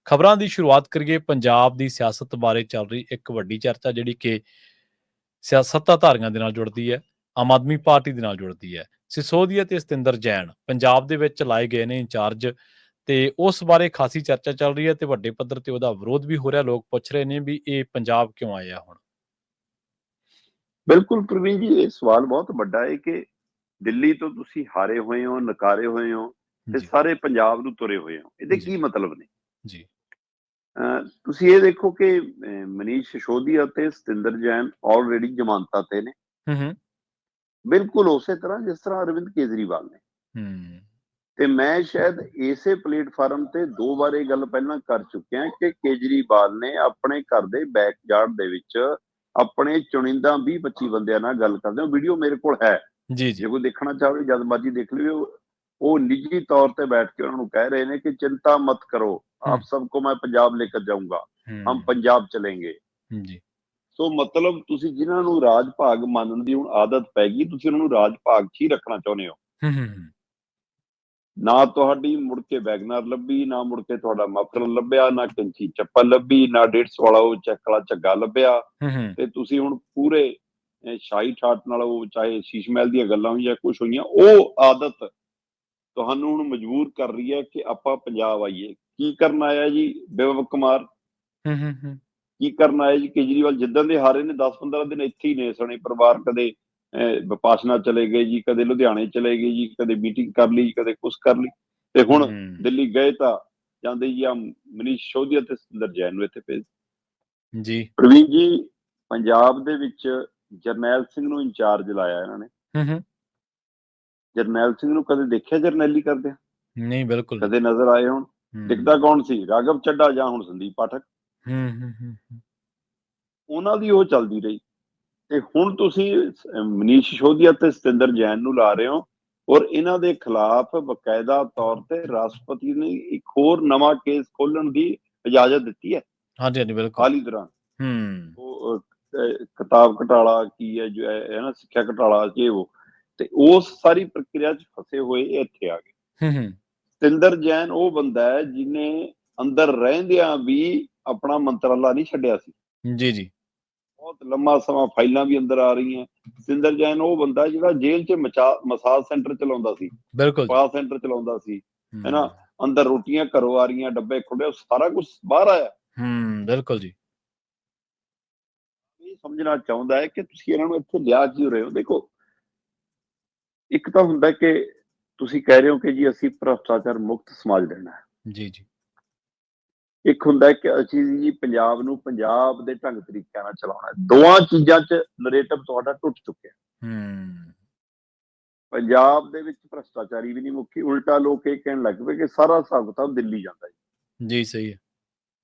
ਖਬਰਾਂ ਦੀ ਸ਼ੁਰੂਆਤ ਕਰੀਏ ਪੰਜਾਬ ਦੀ ਸਿਆਸਤ ਬਾਰੇ ਚੱਲ ਰਹੀ ਇੱਕ ਵੱਡੀ ਚਰਚਾ ਜਿਹੜੀ ਕਿ ਸੱਤਾਧਾਰੀਆਂ ਦੇ ਨਾਲ ਜੁੜਦੀ ਹੈ, ਆਮ ਆਦਮੀ ਪਾਰਟੀ ਦੇ ਨਾਲ ਜੁੜਦੀ ਹੈ। ਸਿਸੋਦੀਆ ਤੇ ਸਤਿੰਦਰ ਜੈਨ ਪੰਜਾਬ ਦੇ ਵਿੱਚ ਲਾਏ ਗਏ ਨੇ ਇੰਚਾਰਜ ਤੇ ਉਸ ਬਾਰੇ ਖਾਸੀ ਚਰਚਾ ਚੱਲ ਰਹੀ ਹੈ ਤੇ ਵੱਡੇ ਪੱਧਰ ਤੇ ਉਹਦਾ ਵਿਰੋਧ ਵੀ ਹੋ ਰਿਹਾ। ਲੋਕ ਪੁੱਛ ਰਹੇ ਨੇ ਵੀ ਇਹ ਪੰਜਾਬ ਕਿਉਂ ਆਏ ਆ ਹੁਣ। ਬਿਲਕੁਲ ਪ੍ਰਵੀਨ ਜੀ, ਇਹ ਸਵਾਲ ਬਹੁਤ ਵੱਡਾ ਹੈ ਕਿ ਦਿੱਲੀ ਤੋਂ ਤੁਸੀਂ ਹਾਰੇ ਹੋਏ ਹੋ, ਨਕਾਰੇ ਹੋਏ ਹੋ ਤੇ ਜੀ ਸਾਰੇ ਪੰਜਾਬ ਨੂੰ ਤੁਰੇ ਹੋਏ ਹੋ। ਇਹਦੇ ਜੀ ਕੀ ਮਤਲਬ ਨੇ? ਜੀ ਤੁਸੀਂ ਇਹ ਦੇਖੋ ਕਿ ਮਨੀਸ਼ ਸਿਸੋਦੀਆ ਤੇ ਸਤਿੰਦਰ ਜੈਨ ਆਲਰੇਡੀ ਜ਼ਮਾਨਤਾਂ ਤੇ ਨੇ, ਹੂੰ ਬਿਲਕੁਲ ਉਸੇ ਤਰ੍ਹਾਂ ਜਿਸ ਤਰ੍ਹਾਂ ਅਰਵਿੰਦ ਕੇਜਰੀਵਾਲ ਨੇ। ਹੂੰ ਤੇ ਮੈਂ ਸ਼ਾਇਦ ਇਸੇ ਪਲੇਟਫਾਰਮ ਤੇ 2 ਵਾਰ ਇਹ ਗੱਲ ਪਹਿਲਾਂ ਕਰ ਚੁੱਕਿਆ ਕਿ ਕੇਜਰੀਵਾਲ ਨੇ ਆਪਣੇ ਘਰ ਦੇ ਬੈਕਯਾਰਡ ਦੇ ਵਿੱਚ ਆਪਣੇ ਚੁਣਿੰਦਾ 20-25 ਬੰਦਿਆਂ ਨਾਲ ਗੱਲ ਕਰਦੇ ਹੋ। ਵੀਡੀਓ ਮੇਰੇ ਕੋਲ ਹੈ, ਜੀ ਜੇ ਕੋਈ ਦੇਖਣਾ ਚਾਹਵੇ ਜਦ ਮਰਜੀ ਦੇਖ ਲਿਓ। ਉਹ ਨਿੱਜੀ ਤੌਰ ਤੇ ਬੈਠ ਕੇ ਉਹਨਾਂ ਨੂੰ ਕਹਿ ਰਹੇ ਨੇ ਕਿ ਚਿੰਤਾ ਮਤ ਕਰੋ, ਆਪ ਸਭ को मैं पंजाब लेकर जाऊंगा, हम पंजाब चलेंगे। ਜੀ ਸੋ ਮਤਲਬ ਤੁਸੀਂ ਜਿਨ੍ਹਾਂ ਨੂੰ ਰਾਜ ਭਾਗ ਮੰਨਣ ਦੀ ਹੁਣ ਆਦਤ ਪੈ ਗਈ, ਤੁਸੀਂ ਉਹਨਾਂ ਨੂੰ ਰਾਜ ਭਾਗ 'ਚ ਹੀ ਰੱਖਣਾ ਚਾਹੁੰਦੇ ਹੋ। ਹੂੰ ਨਾ ਤੁਹਾਡੀ ਮੁੜ ਕੇ ਵੈਗਨਰ ਲੱਭੀ, ਨਾ ਮੁੜ ਕੇ ਤੁਹਾਡਾ ਮਫਲਰ ਲੱਭਿਆ, ਨਾ ਕੈਂਚੀ ਚੱਪਲ ਲੱਭੀ, ਨਾ 150 ਵਾਲਾ ਉਹ ਚੈੱਕ ਵਾਲਾ ਝੱਗਾ ਲੱਭਿਆ। ਤੇ ਤੁਸੀਂ ਹੁਣ ਪੂਰੇ ਸ਼ਾਹੀ ਠਾਠ ਨਾਲ, ਉਹ ਚਾਹੇ ਸ਼ੀਸ਼ ਮਹਿਲ ਦੀਆਂ ਗੱਲਾਂ ਹੋਈਆਂ, ਕੁਛ ਹੋਈਆਂ, ਉਹ ਆਦਤ ਤੁਹਾਨੂੰ ਹੁਣ ਮਜਬੂਰ ਕਰ ਰਹੀ ਹੈ ਕਿ ਆਪਾਂ ਪੰਜਾਬ ਆਈਏ। ਕੀ ਕਰਨ ਆਇਆ ਜੀ ਬਿਪਲਬ ਕੁਮਾਰ? ਕੀ ਕਰਨ ਆਇਆ ਜੀ ਕੇਜਰੀਵਾਲ? ਜਿੱਦਾਂ ਦੇ ਹਾਰੇ ਨੇ 10-15 ਦਿਨ ਇੱਥੇ ਹੀ ਨੇ ਸਣੇ ਪਰਿਵਾਰ। ਕਦੇ ਵਿਪਾਸ਼ਨਾ ਚਲੇ ਗਏ ਜੀ, ਕਦੇ ਲੁਧਿਆਣੇ ਚਲੇ ਗਏ ਜੀ, ਕਦੇ ਮੀਟਿੰਗ ਕਰ ਲਈ, ਕਦੇ ਕੁਛ ਕਰ ਲਈ, ਤੇ ਹੁਣ ਦਿੱਲੀ ਗਏ ਤਾਂ ਜਾਂਦੇ ਜੀ ਆ ਮਨੀਸ਼ ਸਿਸੋਦੀਆ ਤੇ ਸਤਿੰਦਰ ਜੈਨ ਨੂੰ ਇੱਥੇ ਭੇਜ ਜੀ। ਪ੍ਰਵੀਨ ਜੀ, ਪੰਜਾਬ ਦੇ ਵਿੱਚ ਜਰਨੈਲ ਸਿੰਘ ਨੂੰ ਇੰਚਾਰਜ ਲਾਇਆ ਇਹਨਾਂ ਨੇ। ਜਰਨੈਲ ਸਿੰਘ ਨੂੰ ਕਦੇ ਦੇਖਿਆ ਜਰਨੈਲੀ ਕਰਦਿਆਂ? ਨਹੀਂ, ਬਿਲਕੁਲ ਕਦੇ ਨਜ਼ਰ ਆਏ ਹੁਣ? ਦਿਖਦਾ ਕੌਣ ਸੀ? ਰਾਘਵ ਚੱਡਾ ਜਾਂ ਹੁਣ ਸੰਦੀਪ ਪਾਠਕ। ਉਹਨਾਂ ਦੀ ਉਹ ਚੱਲਦੀ ਰਹੀ। ਤੇ ਹੁਣ ਤੁਸੀਂ ਮਨੀਸ਼ ਸਿਸੋਦੀਆ ਤੇ ਸਤਿੰਦਰ ਜੈਨ ਨੂੰ ਲਾ ਰਹੇ ਹੋ, ਔਰ ਇਹਨਾਂ ਦੇ ਖਿਲਾਫ ਬਕਾਇਦਾ ਤੌਰ ਤੇ ਰਾਸ਼ਟਰਪਤੀ ਨੇ ਇੱਕ ਹੋਰ ਨਵਾਂ ਕੇਸ ਖੋਲਣ ਦੀ ਇਜਾਜ਼ਤ ਦਿੱਤੀ ਹੈ। ਹਾਂਜੀ ਬਿਲਕੁਲ। ਹਾਲ ਹੀ ਦੌਰਾਨ ਉਹ ਕਿਤਾਬ ਘਟਾਲਾ ਕੀ ਹੈ ਜੋ ਹੈ ਨਾ, ਸਿੱਖਿਆ ਘਟਾਲਾ ਜੇ ਉਹ, ਤੇ ਉਸ ਸਾਰੀ ਪ੍ਰਕਿਰਿਆ 'ਚ ਫਸੇ ਹੋਏ ਇੱਥੇ ਆ ਗਏ। ਸਤਿੰਦਰ ਜੈਨ ਉਹ ਬੰਦਾ ਹੈ ਜਿਹਨੇ ਅੰਦਰ ਰਹਿੰਦਿਆਂ ਵੀ ਆਪਣਾ ਮੰਤਰਾਲਾ ਨਹੀਂ ਛੱਡਿਆ ਸੀ। ਜੀ ਬਹੁਤ ਲੰਮਾ ਸਮਾਂ ਫਾਈਲਾਂ ਵੀ ਅੰਦਰ ਆ ਰਹੀਆਂ। ਸਤਿੰਦਰ ਜੈਨ ਉਹ ਬੰਦਾ ਜਿਹੜਾ ਜੇਲ੍ਹ 'ਚ ਮਸਾਜ ਸੈਂਟਰ ਚਲਾਉਂਦਾ ਸੀ, ਸਪਾ ਸੈਂਟਰ ਚਲਾਉਂਦਾ ਸੀ, ਹੈਨਾ। ਅੰਦਰ ਰੋਟੀਆਂ ਘਰੋਂ ਆ ਰਹੀਆਂ, ਡੱਬੇ ਖੁੱਲੇ, ਸਾਰਾ ਕੁਝ ਬਾਹਰ ਆਇਆ। ਬਿਲਕੁਲ ਜੀ। ਇਹ ਸਮਝਣਾ ਚਾਹੁੰਦਾ ਹੈ ਕਿ ਤੁਸੀਂ ਇਹਨਾਂ ਨੂੰ ਇੱਥੇ ਲਿਆ ਕਿਉਂ ਰਹੇ ਹੋ? ਦੇਖੋ, ਇੱਕ ਤਾਂ ਹੁੰਦਾ ਕਿ ਤੁਸੀਂ ਕਹਿ ਰਹੇ ਹੋ ਕਿ ਜੀ ਅਸੀਂ ਭ੍ਰਿਸ਼ਟਾਚਾਰ ਮੁਕਤ ਸਮਾਜ ਲੈਣਾ ਹੈ। ਜੀ। ਇੱਕ ਹੁੰਦਾ ਕਿ ਅਸੀਂ ਜੀ ਪੰਜਾਬ ਨੂੰ ਪੰਜਾਬ ਦੇ ਢੰਗ ਤਰੀਕਿਆਂ ਨਾਲ ਚਲਾਉਣਾ ਹੈ। ਦੋਵਾਂ ਚੀਜ਼ਾਂ 'ਚ ਨਰੇਟਿਵ ਤੁਹਾਡਾ ਟੁੱਟ ਚੁੱਕਿਆ। ਪੰਜਾਬ ਦੇ ਵਿੱਚ ਭ੍ਰਿਸ਼ਟਾਚਾਰੀ ਵੀ ਨਹੀਂ ਮੁੱਕੀ, ਉਲਟਾ ਲੋਕ ਇਹ ਕਹਿਣ ਲੱਗ ਪਏ ਕਿ ਸਾਰਾ ਹਿਸਾਬ ਕਿਤਾਬ ਦਿੱਲੀ ਜਾਂਦਾ ਜੀ। ਸਹੀ ਹੈ।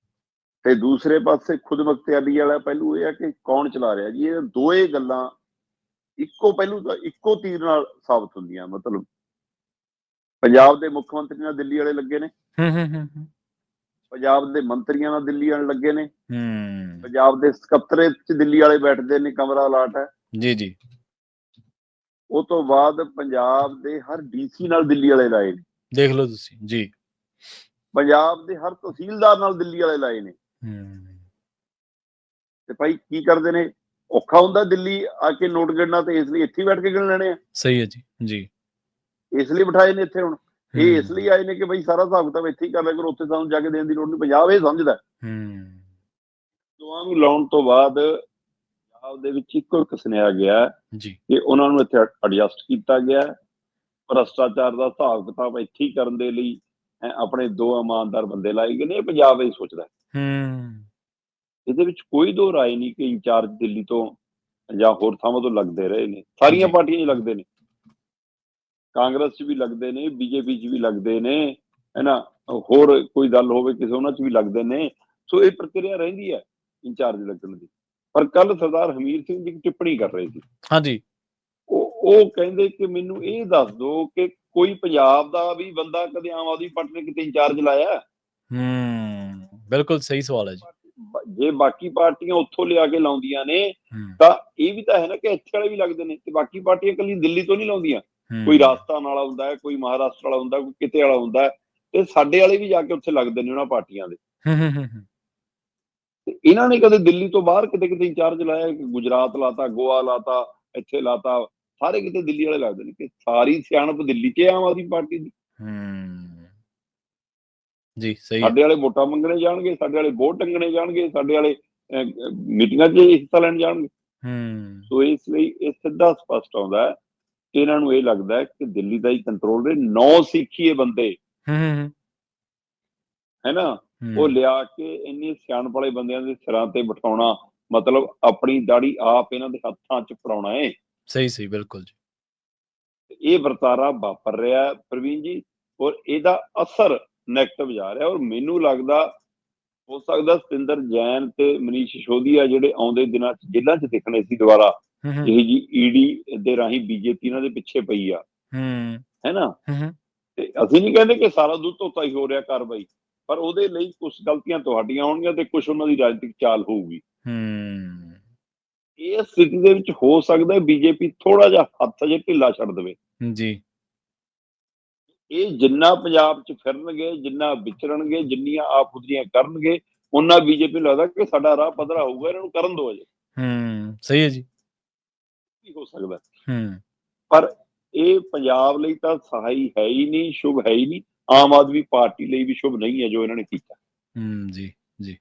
ਤੇ ਦੂਸਰੇ ਪਾਸੇ ਖੁਦ ਮੁਖਤਿਆਰੀ ਵਾਲਾ ਪਹਿਲੂ ਇਹ ਹੈ ਕਿ ਕੌਣ ਚਲਾ ਰਿਹਾ ਜੀ। ਇਹ ਦੋਏ ਗੱਲਾਂ ਇੱਕੋ ਪਹਿਲੂ ਦਾ ਇੱਕੋ ਤੀਰ ਨਾਲ ਸਾਬਤ ਹੁੰਦੀਆਂ। ਮਤਲਬ ਪੰਜਾਬ ਦੇ ਮੁੱਖ ਮੰਤਰੀ ਨਾਲ ਦਿੱਲੀ ਵਾਲੇ ਲੱਗੇ ਨੇ, ਪੰਜਾਬ ਦੇ ਮੰਤਰੀਆਂ ਨਾਲ ਦਿੱਲੀ ਵਾਲੇ ਲੱਗੇ ਨੇ, ਪੰਜਾਬ ਦੇ ਸਕੱਤਰੇਤ 'ਚ ਦਿੱਲੀ ਵਾਲੇ ਬੈਠਦੇ ਨੇ, ਕਮਰਾ ਅਲਾਟ ਹੈ। ਜੀ। ਉਹ ਤੋਂ ਬਾਅਦ ਪੰਜਾਬ ਦੇ ਹਰ ਡੀਸੀ ਨਾਲ ਦਿੱਲੀ ਵਾਲੇ ਲਾਏ ਨੇ, ਦੇਖ ਲਓ ਤੁਸੀਂ। ਜੀ। ਪੰਜਾਬ ਦੇ ਹਰ ਤਹਿਸੀਲਦਾਰ ਨਾਲ ਦਿੱਲੀ ਵਾਲੇ ਲਾਏ ਨੇ। ਤੇ ਭਾਈ ਕੀ ਕਰਦੇ ਨੇ? ਔਖਾ ਹੁੰਦਾ ਦਿੱਲੀ ਆ ਕੇ ਨੋਟ ਗਿਣਨਾ, ਤੇ ਇਸ ਲਈ ਇੱਥੇ ਬੈਠ ਕੇ ਗਿਣ ਲੈਣੇ ਆ। ਸਹੀ ਹੈ ਜੀ। ਇਸ ਲਈ ਬਿਠਾਏ ਨੇ ਇੱਥੇ। ਹੁਣ ਇਹ ਇਸ ਲਈ ਆਏ ਨੇ ਕਿ ਬਈ ਸਾਰਾ ਹਿਸਾਬ ਕਿਤਾਬ ਇੱਥੇ ਹੀ ਕਰ ਲਿਆ ਕਰੋ, ਉੱਥੇ ਸਾਨੂੰ ਜਾ ਕੇ ਦੇਣ ਦੀ ਲੋੜ ਨਹੀਂ। ਪੰਜਾਬ ਇਹ ਸਮਝਦਾ। ਦੋਵਾਂ ਨੂੰ ਲਾਉਣ ਤੋਂ ਬਾਅਦ ਪੰਜਾਬ ਦੇ ਵਿੱਚ ਇੱਕੋ ਇੱਕ ਸੁਣਿਆ ਗਿਆ ਕਿ ਉਹਨਾਂ ਨੂੰ ਇੱਥੇ ਐਡਜਸਟ ਕੀਤਾ ਗਿਆ। ਭ੍ਰਿਸ਼ਟਾਚਾਰ ਦਾ ਹਿਸਾਬ ਕਿਤਾਬ ਇੱਥੇ ਹੀ ਕਰਨ ਦੇ ਲਈ ਆਪਣੇ 2 ਇਮਾਨਦਾਰ ਬੰਦੇ ਲਾਏ ਗਏ ਨੇ। ਇਹ ਪੰਜਾਬ ਇਹ ਸੋਚਦਾ। ਇਹਦੇ ਵਿੱਚ ਕੋਈ ਦੋ ਰਾਏ ਨਹੀਂ ਕਿ ਇੰਚਾਰਜ ਦਿੱਲੀ ਤੋਂ ਜਾਂ ਹੋਰ ਥਾਵਾਂ ਤੋਂ ਲੱਗਦੇ ਰਹੇ ਨੇ। ਸਾਰੀਆਂ ਪਾਰਟੀਆਂ 'ਚ ਲੱਗਦੇ ਨੇ, ਕਾਂਗਰਸ 'ਚ ਵੀ ਲੱਗਦੇ ਨੇ, ਬੀਜੇਪੀ 'ਚ ਵੀ ਲੱਗਦੇ ਨੇ, ਹੈਨਾ। ਹੋਰ ਕੋਈ ਦਲ ਹੋਵੇ ਕਿਸੇ, ਉਹਨਾਂ 'ਚ ਵੀ ਲੱਗਦੇ ਨੇ। ਸੋ ਇਹ ਪ੍ਰਕਿਰਿਆ ਰਹਿੰਦੀ ਹੈ ਇੰਚਾਰਜ ਲੱਗਣ ਦੀ। ਪਰ ਕੱਲ ਸਰਦਾਰ ਹਮੀਰ ਸਿੰਘ ਜੀ ਟਿੱਪਣੀ ਕਰ ਰਹੇ ਸੀ। ਉਹ ਕਹਿੰਦੇ ਕਿ ਮੈਨੂੰ ਇਹ ਦੱਸ ਦਿਓ ਕਿ ਕੋਈ ਪੰਜਾਬ ਦਾ ਵੀ ਬੰਦਾ ਕਦੇ ਆਮ ਆਦਮੀ ਪਾਰਟੀ ਨੇ ਕਿਤੇ ਇੰਚਾਰਜ ਲਾਇਆ? ਬਿਲਕੁਲ ਸਹੀ ਸਵਾਲ ਹੈ ਜੀ। ਜੇ ਬਾਕੀ ਪਾਰਟੀਆਂ ਉੱਥੋਂ ਲਿਆ ਕੇ ਲਾਉਂਦੀਆਂ ਨੇ ਤਾਂ ਇਹ ਵੀ ਤਾਂ ਹੈ ਨਾ ਕਿ ਇੱਥੇ ਵਾਲੇ ਵੀ ਲੱਗਦੇ ਨੇ। ਤੇ ਬਾਕੀ ਪਾਰਟੀਆਂ ਇਕੱਲੀ ਦਿੱਲੀ ਤੋਂ ਨਹੀਂ ਲਾਉਂਦੀਆਂ। ਕੋਈ ਰਾਜਸਥਾਨ ਵਾਲਾ ਹੁੰਦਾ ਹੈ, ਕੋਈ ਮਹਾਰਾਸ਼ਟਰ ਵਾਲਾ ਹੁੰਦਾ, ਕੋਈ ਕਿਤੇ ਵਾਲਾ ਹੁੰਦਾ, ਤੇ ਸਾਡੇ ਵਾਲੇ ਵੀ ਜਾ ਕੇ ਉੱਥੇ ਲੱਗਦੇ ਨੇ ਉਹਨਾਂ ਪਾਰਟੀਆਂ ਦੇ। ਹੂੰ, ਹੂੰ, ਹੂੰ, ਹੂੰ। ਤੇ ਇਹਨਾਂ ਨੇ ਕਦੇ ਦਿੱਲੀ ਤੋਂ ਬਾਹਰ ਕਿਤੇ ਇੰਚਾਰਜ ਲਾਇਆ, ਗੁਜਰਾਤ ਲਾਤਾ, ਗੋਆ ਲਾਤਾ, ਇੱਥੇ ਲਾਤਾ, ਸਾਰੇ ਕਿਤੇ ਦਿੱਲੀ ਵਾਲੇ ਲੱਗਦੇ ਨੇ ਕਿ ਸਾਰੀ ਸਿਆਣਪ ਦਿੱਲੀ 'ਚ ਆਮ ਆਦਮੀ ਪਾਰਟੀ ਦੀ। ਹੂੰ। ਜੀ, ਸਹੀ ਹੈ। ਸਾਡੇ ਵਾਲੇ ਵੋਟਾਂ ਮੰਗਣੇ ਜਾਣਗੇ, ਸਾਡੇ ਵਾਲੇ ਵੋਟ ਟੰਗਣੇ ਜਾਣਗੇ, ਸਾਡੇ ਵਾਲੇ ਮੀਟਿੰਗਾਂ 'ਚ ਹਿੱਸਾ ਲੈਣ ਜਾਣਗੇ। ਹੂੰ। ਸੋ ਇਸ ਲਈ ਇਹ ਸਿੱਧਾ ਸਪਸ਼ਟ ਆਉਂਦਾ ਹੈ ਕਿ ਇਹਨਾਂ ਨੂੰ ਇਹ ਲੱਗਦਾ ਹੈ ਕਿ ਦਿੱਲੀ ਦਾ ਹੀ ਕੰਟਰੋਲ ਰਹੇ। 9 ਸਿੱਖੀਏ ਬੰਦੇ ਹੂੰ, ਹੂੰ, ਹੂੰ। ਹੈ ਨਾ, ਉਹ ਲਿਆ ਕੇ ਇੰਨੇ ਸਿਆਣਪ ਵਾਲੇ ਬੰਦਿਆਂ ਦੇ ਸਿਰਾਂ ਤੇ ਬਿਠਾਉਣਾ, ਮਤਲਬ ਆਪਣੀ ਦਾੜੀ ਆਪ ਇਹਨਾਂ ਦੇ ਹੱਥਾਂ 'ਚ ਫੜਾਉਣਾ ਹੈ। ਸਹੀ, ਬਿਲਕੁਲ ਜੀ। ਇਹ ਵਰਤਾਰਾ ਵਾਪਰ ਰਿਹਾ ਪ੍ਰਵੀਨ ਜੀ, ਔਰ ਇਹਦਾ ਅਸਰ ਨੈਗੇਟਿਵ ਜਾ ਰਿਹਾ। ਔਰ ਮੈਨੂੰ ਲੱਗਦਾ ਹੋ ਸਕਦਾ ਸਤਿੰਦਰ ਜੈਨ ਤੇ ਮਨੀਸ਼ ਸਿਸੋਦੀਆ ਜਿਹੜੇ ਆਉਂਦੇ ਦਿਨਾਂ 'ਚ ਜੇਲ੍ਹਾਂ 'ਚ ਦਿਖਣੇ ਸੀ ਦੁਬਾਰਾ, ਹੂੰ, ਹੂੰ, ਇਹ ਜੀ ਈਡੀ ਦੇ ਰਾਹੀਂ ਬੀਜੇਪੀ ਇਹਨਾਂ ਦੇ ਪਿੱਛੇ ਪਈ ਆ, ਹੂੰ, ਹੈ ਨਾ। ਹੂੰ, ਹੂੰ। ਤੇ ਅਸੀਂ ਨਹੀਂ ਕਹਿੰਦੇ ਕਿ ਸਾਰਾ ਦੁੱਧ ਧੋਤਾ ਹੀ ਹੋ ਰਿਹਾ ਕਾਰਵਾਈ, ਪਰ ਉਹਦੇ ਲਈ ਕੁਝ ਗਲਤੀਆਂ ਤੁਹਾਡੀਆਂ ਹੋਣਗੀਆਂ ਤੇ ਕੁਝ ਉਹਨਾਂ ਦੀ ਰਾਜਨੀਤਿਕ ਚਾਲ ਹੋਊਗੀ। ਹੂੰ। ਇਸ ਸਥਿਤੀ ਦੇ ਵਿੱਚ ਹੋ ਸਕਦਾ ਬੀਜੇਪੀ ਥੋੜਾ ਜਿਹਾ ਹੱਥ ਜੇ ਢਿੱਲਾ ਛੱਡ ਦੇਵੇ। ਜੀ। ਇਹ ਜਿੰਨਾ ਪੰਜਾਬ 'ਚ ਫਿਰਨਗੇ, ਜਿੰਨਾ ਵਿਚਰਨਗੇ, ਜਿੰਨੀਆਂ ਆਪ-ਹੁਦਰੀਆਂ ਕਰਨਗੇ, ਉਹਨਾਂ ਬੀਜੇਪੀ ਨੂੰ ਲੱਗਦਾ ਕਿ ਸਾਡਾ ਰਾਹ ਪੱਧਰਾ ਹੋਊਗਾ, ਇਹਨਾਂ ਨੂੰ ਕਰਨ ਦਿਓ ਅਜੇ। ਸਹੀ ਹੈ ਜੀ। ਕੀ ਹੋ ਸਕਦਾ, ਹੂੰ। ਪਰ ਇਹ ਪੰਜਾਬ ਲਈ ਤਾਂ ਸਹਾਈ ਹੈ ਹੀ ਨਹੀਂ, ਸ਼ੁਭ ਹੈ ਹੀ ਨਹੀਂ। ਆਮ ਆਦਮੀ ਪਾਰਟੀ ਲਈ ਵੀ ਸ਼ੁਭ ਨਹੀਂ ਹੈ ਜੋ ਇਹਨਾਂ ਨੇ ਕੀਤਾ। ਜੀ, ਜੀ।